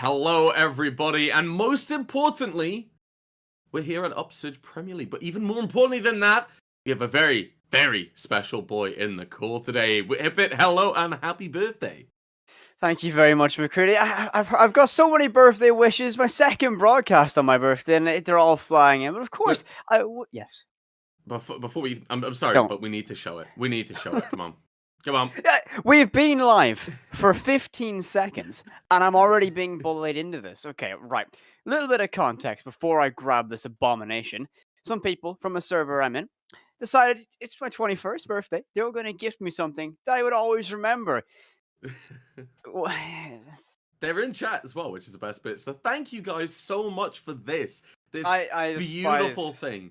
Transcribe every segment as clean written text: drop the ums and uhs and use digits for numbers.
Hello, everybody, and most importantly, we're here at Upsurge Premier League. But even more importantly than that, we have a very, very special boy in the call today. Hip it, hello, and happy birthday. Thank you very much, McCready. I've got so many birthday wishes. My second broadcast on my birthday, and they're all flying in. But of course, But yes, before we, I'm sorry, don't. but we need to show it. We need to show it. Come on, come on. We've been live for 15 seconds, and I'm already being bullied into this. Okay, right. A little bit of context before I grab this abomination. Some people from a server I'm in decided it's my 21st birthday. They were going to gift me something that I would always remember. They're in chat as well, which is the best bit. So thank you guys so much for this I beautiful despise. thing.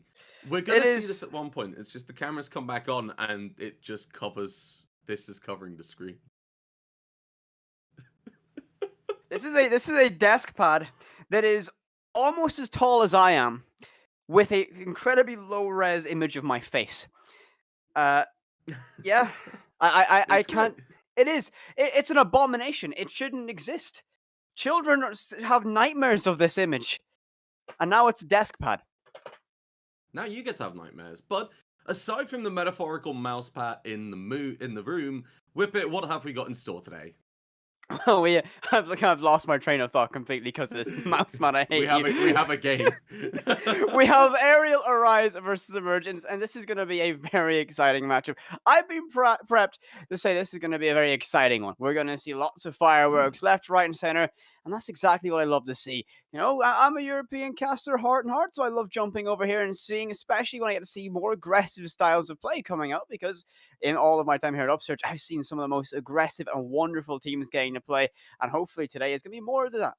We're It gonna see this is. at one point. It's just the cameras come back on and it just covers. This is covering the screen. This is a desk pad that is almost as tall as I am, with a incredibly low res image of my face. Uh, yeah, I It's great. can't. It is. It's an abomination. It shouldn't exist. Children have nightmares of this image, and now it's a desk pad. Now you get to have nightmares. But aside from the metaphorical mouse pad in the room, Whippet, what have we got in store today? Oh yeah, I've lost my train of thought completely because of this mouse man. I we hate have you. a game. We have Aerial Arise versus Emergence, and this is going to be a very exciting matchup. I've been prepped to say this is going to be a very exciting one. We're going to see lots of fireworks left, right, and center, and that's exactly what I love to see. You know, I'm a European caster, heart and heart, so I love jumping over here and seeing, especially when I get to see more aggressive styles of play coming out, because in all of my time here at Upsurge, I've seen some of the most aggressive and wonderful teams getting to play, and hopefully today is going to be more of that.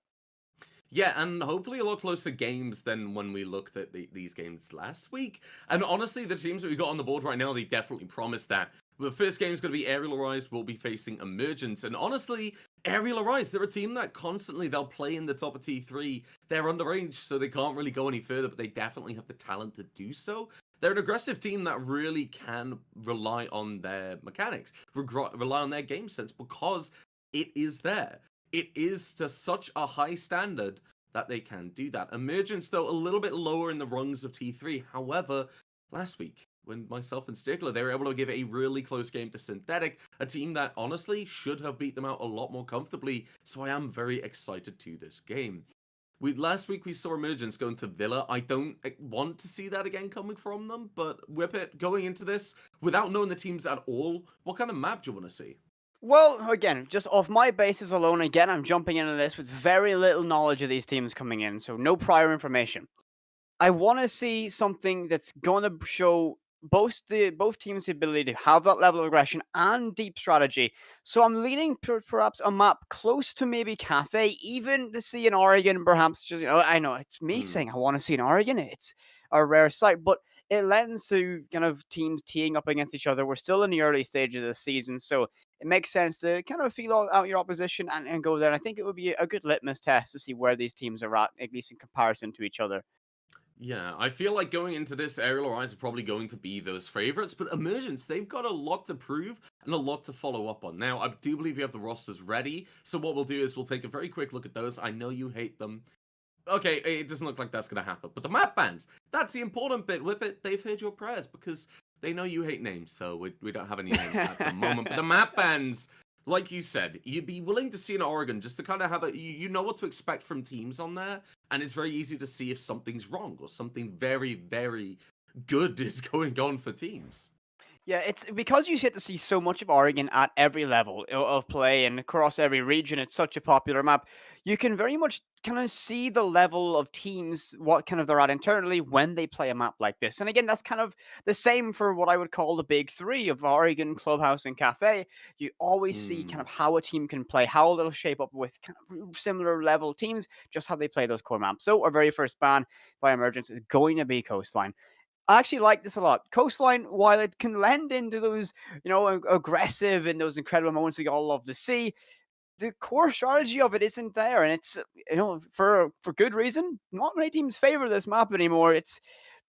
Yeah, and hopefully a lot closer games than when we looked at these games last week. And honestly, the teams that we got on the board right now, they definitely promise that. The first game is going to be Aerial Arise. We'll be facing Emergence. And honestly, Aerial Arise, they're a team that constantly they'll play in the top of T3. They're underage, so they can't really go any further, but they definitely have the talent to do so. They're an aggressive team that really can rely on their mechanics, rely on their game sense, because it is there. It is to such a high standard that they can do that. Emergence, though, a little bit lower in the rungs of T3. However, last week, when myself and Stickler, they were able to give a really close game to Synthetic, a team that honestly should have beat them out a lot more comfortably. So I am very excited to this game. Last week we saw Emergence going to Villa. I don't want to see that again coming from them, but Whippet, going into this without knowing the teams at all, what kind of map do you want to see? Well, again, just off my basis alone, again, I'm jumping into this with very little knowledge of these teams coming in, so no prior information. I want to see something that's going to show both teams the ability to have that level of aggression and deep strategy. So I'm leaning perhaps a map close to maybe Cafe, even to see an Oregon, perhaps. Just I know it's me Hmm. saying I want to see an Oregon. It's a rare sight, but it lends to kind of teams teeing up against each other. We're still in the early stages of the season, so it makes sense to kind of feel out your opposition and go there. And I think it would be a good litmus test to see where these teams are at least in comparison to each other. Yeah, I feel like going into this, Aerial Rise are probably going to be those favorites, but Emergence, they've got a lot to prove and a lot to follow up on. Now, I do believe you have the rosters ready, so what we'll do is we'll take a very quick look at those. I know you hate them. Okay, it doesn't look like that's going to happen, but the map bans, that's the important bit. With it, they've heard your prayers because they know you hate names, so we don't have any names at the moment. But the map bans, like you said, you'd be willing to see an Oregon just to kind of have you know what to expect from teams on there, and it's very easy to see if something's wrong or something very, very good is going on for teams. Yeah, it's because you get to see so much of Oregon at every level of play and across every region. It's such a popular map. You can very much kind of see the level of teams, what kind of they're at internally when they play a map like this. And again, that's kind of the same for what I would call the big three of Oregon, Clubhouse, and Cafe. You always see kind Hmm. of how a team can play, how they'll shape up with kind of similar level teams, just how they play those core maps. So our very first ban by Emergence is going to be Coastline. I actually like this a lot. Coastline, while it can lend into those, aggressive and those incredible moments we all love to see, the core strategy of it isn't there, and it's for good reason. Not many teams favor this map anymore. It's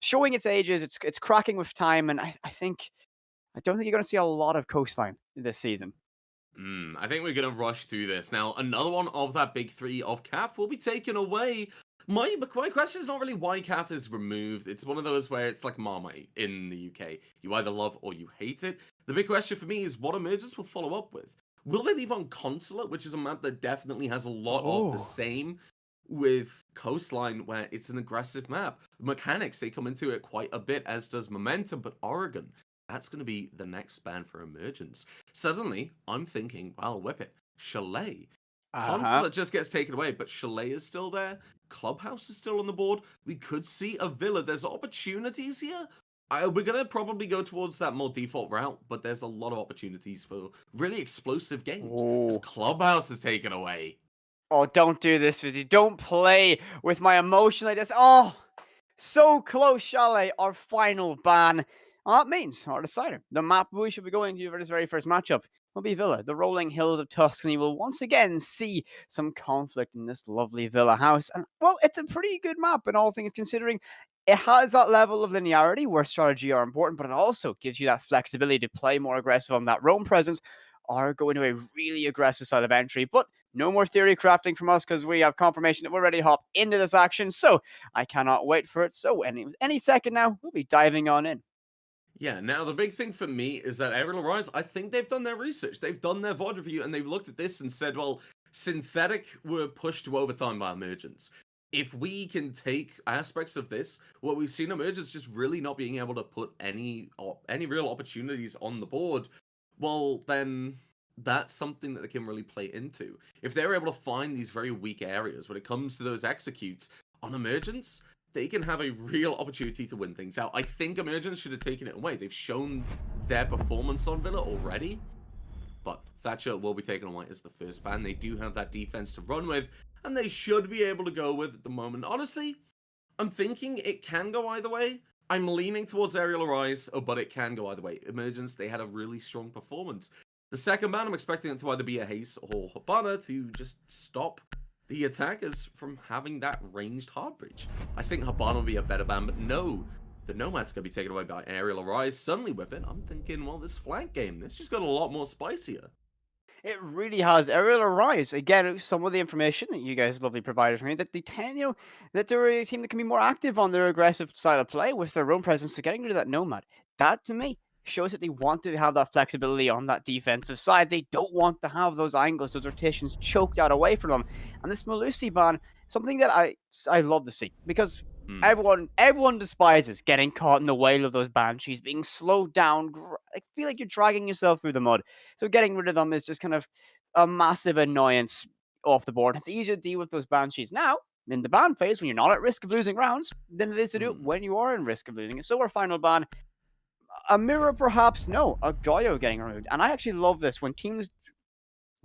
showing its ages. It's cracking with time, and I don't think you're going to see a lot of Coastline this season. I think we're gonna rush through this. Now, another one of that big three of CAF will be taken away. My question is not really why CAF is removed. It's one of those where it's like Marmite in the UK. You either love or you hate it. The big question for me is what emergence will follow up with. Will they leave on Consulate, which is a map that definitely has a lot of the Oh. same with Coastline, where it's an aggressive map. Mechanics, they come into it quite a bit, as does Momentum, but Oregon, that's going to be the next ban for Emergence. Suddenly, I'm thinking, well, whip it. Chalet. Uh-huh. Consulate just gets taken away, but Chalet is still there. Clubhouse is still on the board. We could see a Villa. There's opportunities here. We're going to probably go towards that more default route, but there's a lot of opportunities for really explosive games as Oh. Clubhouse is taken away. Oh, don't do this with you. Don't play with my emotion like this. Oh, so close, Chalet, our final ban. Well, that means our decider. The map we should be going to for this very first matchup will be Villa. The rolling hills of Tuscany will once again see some conflict in this lovely Villa house. And, well, it's a pretty good map in all things considering. It has that level of linearity where strategy are important, but it also gives you that flexibility to play more aggressive on that roam presence or go into a really aggressive side of entry. But no more theory crafting from us because we have confirmation that we're ready to hop into this action. So I cannot wait for it. So any second now, we'll be diving on in. Yeah, now the big thing for me is that Aerial Rise, I think they've done their research. They've done their VOD review and they've looked at this and said, well, Synthetic were pushed to overtime by Emergence. If we can take aspects of this, what we've seen Emergence just really not being able to put any real opportunities on the board, well, then that's something that they can really play into. If they're able to find these very weak areas when it comes to those executes on Emergence, they can have a real opportunity to win things out. I think Emergence should have taken it away. They've shown their performance on Villa already, but Thatcher will be taken away as the first ban. They do have that defense to run with, and they should be able to go with at the moment. Honestly, I'm thinking it can go either way. I'm leaning towards Aerial Arise, but it can go either way. Emergence, they had a really strong performance. The second ban, I'm expecting it to either be a Haste or Habana to just stop the attackers from having that ranged hard breach. I think Habana will be a better ban, but no, the Nomad's going to be taken away by Aerial Arise. Suddenly with it, I'm thinking, well, this flank game, this just got a lot more spicier. It really has. Aerial Arise, again, some of the information that you guys lovely provided for me, that they tend, that they're a team that can be more active on their aggressive style of play with their own presence. So getting rid of that Nomad, that to me shows that they want to have that flexibility on that defensive side. They don't want to have those angles, those rotations choked out away from them. And this Malusi ban, something that I love to see because everyone despises getting caught in the whale of those banshees, being slowed down. I feel like you're dragging yourself through the mud. So getting rid of them is just kind of a massive annoyance off the board. It's easier to deal with those banshees now in the ban phase when you're not at risk of losing rounds than it is to do it when you are in risk of losing it. So our final ban, a mirror perhaps, no, a Goyo getting removed. And I actually love this when teams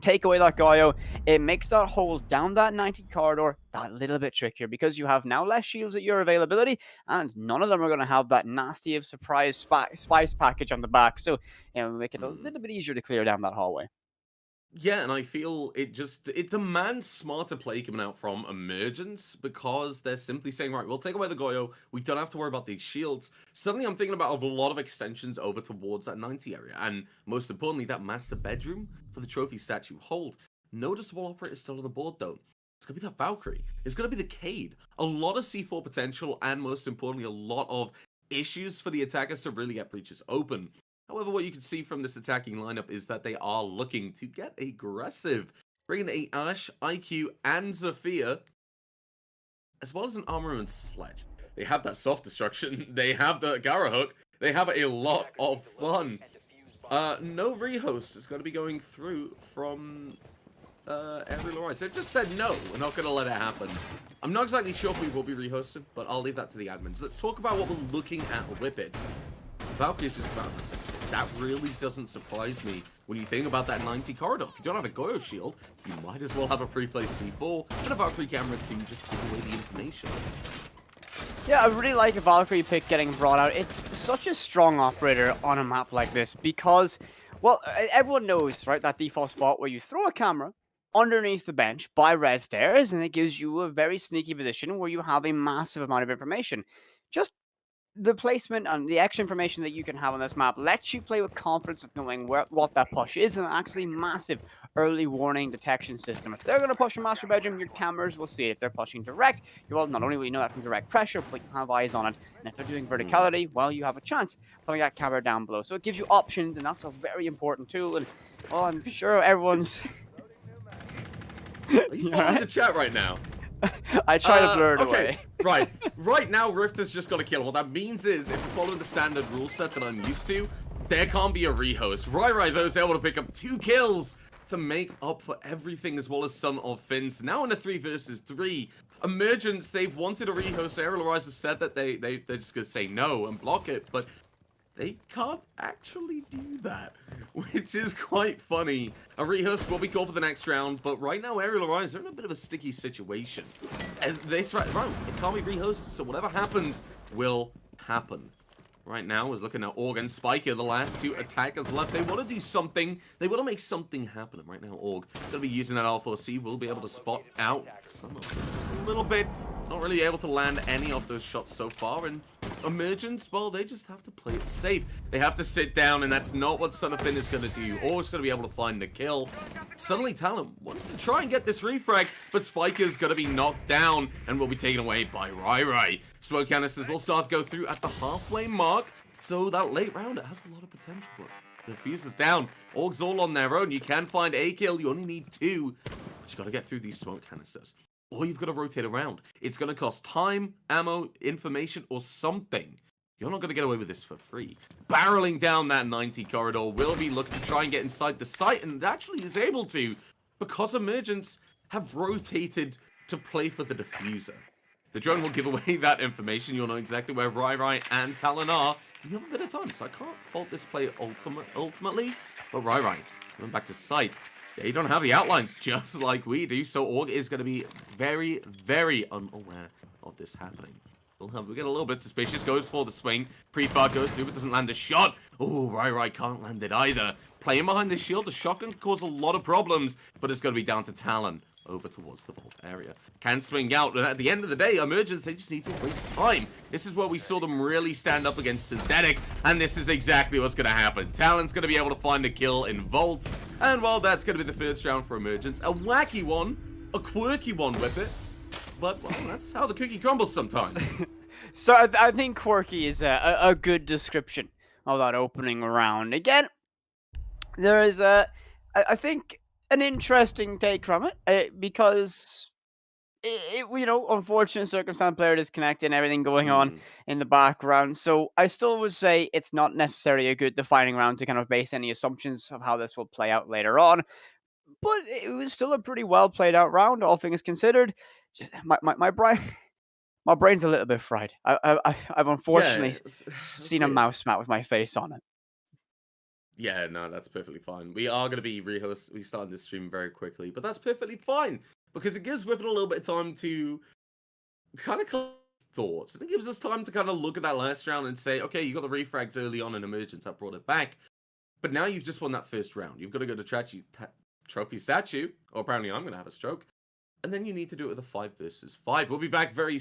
take away that Goyo, it makes that hold down that 90 corridor that little bit trickier because you have now less shields at your availability, and none of them are going to have that nasty of surprise spice package on the back. So, make it a little bit easier to clear down that hallway. Yeah, and I feel it demands smarter play coming out from Emergence because they're simply saying, right, we'll take away the Goyo, we don't have to worry about these shields. Suddenly I'm thinking about a lot of extensions over towards that 90 area, and most importantly, that master bedroom for the trophy statue hold. Noticeable operator still on the board though. It's gonna be that Valkyrie. It's gonna be the Cade. A lot of C4 potential, and most importantly, a lot of issues for the attackers to really get breaches open. However, what you can see from this attacking lineup is that they are looking to get aggressive, bringing a Ash, IQ, and Zafir, as well as an Armament Sledge. They have that soft destruction, they have the Gara Hook, they have a lot of fun. No rehost is going to be going through from Aerial Rise. They've just said no, we're not going to let it happen. I'm not exactly sure if we will be rehosted, but I'll leave that to the admins. Let's talk about what we're looking at with Whippet. Valkyrie is just about as a 6-bit. That really doesn't surprise me when you think about that 90 corridor. If you don't have a Goyo shield, you might as well have a pre-placed C4 and a Valkyrie camera to just give away the information. Yeah, I really like a Valkyrie pick getting brought out. It's such a strong operator on a map like this because, well, everyone knows, right, that default spot where you throw a camera underneath the bench by red stairs and it gives you a very sneaky position where you have a massive amount of information. Just the placement and the extra information that you can have on this map lets you play with confidence of knowing what that push is, and actually massive early warning detection system. If they're going to push a master bedroom, your cameras will see it. If they're pushing direct, you will not only will you know that from direct pressure, but you have eyes on it. And if they're doing verticality, well, you have a chance of putting that camera down below. So it gives you options, and that's a very important tool. And well, I'm sure everyone's. Are you following the chat right now? I try to blur it away. Right now, Rift has just got to kill him. What that means is, if you follow the standard rule set that I'm used to, there can't be a rehost. Right, though, is able to pick up 2 kills to make up for everything, as well as some of Finn's. Now in a 3 versus 3. Emergence, they've wanted a rehost. Aerial Rise have said that they're just going to say no and block it, but they can't actually do that, which is quite funny. A rehost will be called for the next round, but right now, Aerial Rise are in a bit of a sticky situation. As they right, it can't be rehosted, so whatever happens will happen. Right now, is looking at Org and Spiker, the last 2 attackers left. They want to do something. They want to make something happen. And right now, Org going to be using that R4C. Will be able to spot out some of them just a little bit. Not really able to land any of those shots so far. And Emergence, well, they just have to play it safe. They have to sit down, and that's not what Son of Finn is going to do. Org's going to be able to find the kill. Suddenly, Talon wants to try and get this refrag, but Spiker's going to be knocked down and will be taken away by Rai. Smoke canisters will start to go through at the halfway mark, so that late round, it has a lot of potential, but the fuse is down. Org's all on their own. You can find a kill. You only need 2, but you got to get through these smoke canisters. Or you've got to rotate around. It's going to cost time, ammo, information, or something. You're not going to get away with this for free. Barreling down that 90 corridor, will be looking to try and get inside the site, and actually is able to, because Emergence have rotated to play for the diffuser. The drone will give away that information. You'll know exactly where Rai and Talon are. You have a bit of time, so I can't fault this play ultimately. But Rai coming back to site. They don't have the outlines just like we do, so Org is going to be very, very unaware of this happening. We get a little bit suspicious, goes for the swing. Pre-fire goes through, but doesn't land a shot. Oh, Rai can't land it either. Playing behind the shield, the shotgun can cause a lot of problems, but it's going to be down to Talon over towards the vault area. Can swing out, and at the end of the day, Emergence, they just need to waste time. This is where we saw them really stand up against Synthetic, and this is exactly what's going to happen. Talon's going to be able to find a kill in Vault, and well, that's going to be the first round for Emergence. A wacky one, a quirky one with it, but well, that's how the cookie crumbles sometimes. So I think quirky is a good description of that opening round. Again, there is I think an interesting take from it, because you know, unfortunate circumstance, player disconnected and everything going on in the background. So I still would say it's not necessarily a good defining round to kind of base any assumptions of how this will play out later on. But it was still a pretty well played out round, all things considered. Just my brain. My brain's a little bit fried. I've unfortunately seen a mouse mat with my face on it. Yeah, no, that's perfectly fine. We are going to be restarting this stream very quickly, but that's perfectly fine because it gives Whippet a little bit of time to kind of collect thoughts, and it gives us time to kind of look at that last round and say, okay, you got the refrags early on in Emergence, that brought it back, but now you've just won that first round. You've got to go to Trophy Statue, or apparently I'm going to have a stroke, and then you need to do it with a 5 versus 5. We'll be back very